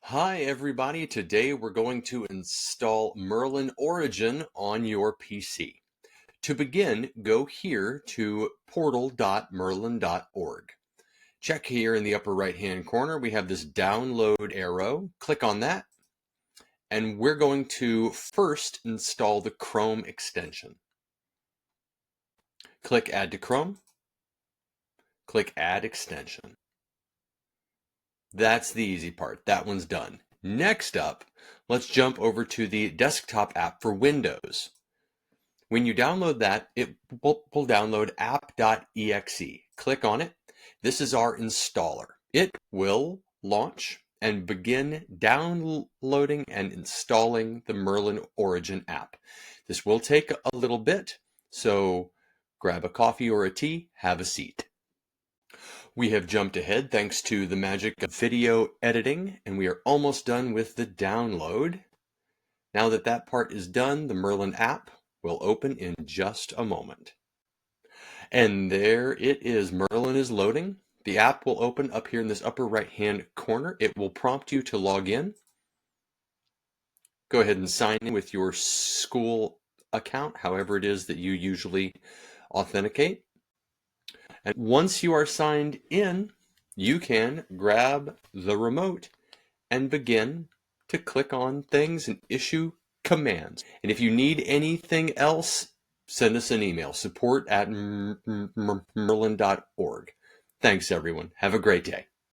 Hi everybody, today we're going to install Merlyn Origin on your PC. To begin, go here to portal.merlyn.org. Check here in the upper right hand corner, we have this download arrow. Click on that, and we're going to first install the Chrome extension. Click Add to Chrome, click Add Extension. That's the easy part, that one's done. Next up, let's jump over to the desktop app for Windows. When you download that, it will download app.exe. Click on it. This is our installer. It will launch and begin downloading and installing the Merlyn Origin app. This will take a little bit, so grab a coffee or a tea, have a seat. We have jumped ahead thanks to the magic of video editing, and we are almost done with the download. Now that that part is done, the Merlyn app will open in just a moment. And there it is. Merlyn is loading. The app will open up here in this upper right hand corner. It will prompt you to log in. Go ahead and sign in with your school account, however it is that you usually authenticate. And once you are signed in, you can grab the remote and begin to click on things and issue commands. And if you need anything else, send us an email, support@merlyn.org. Thanks, everyone. Have a great day.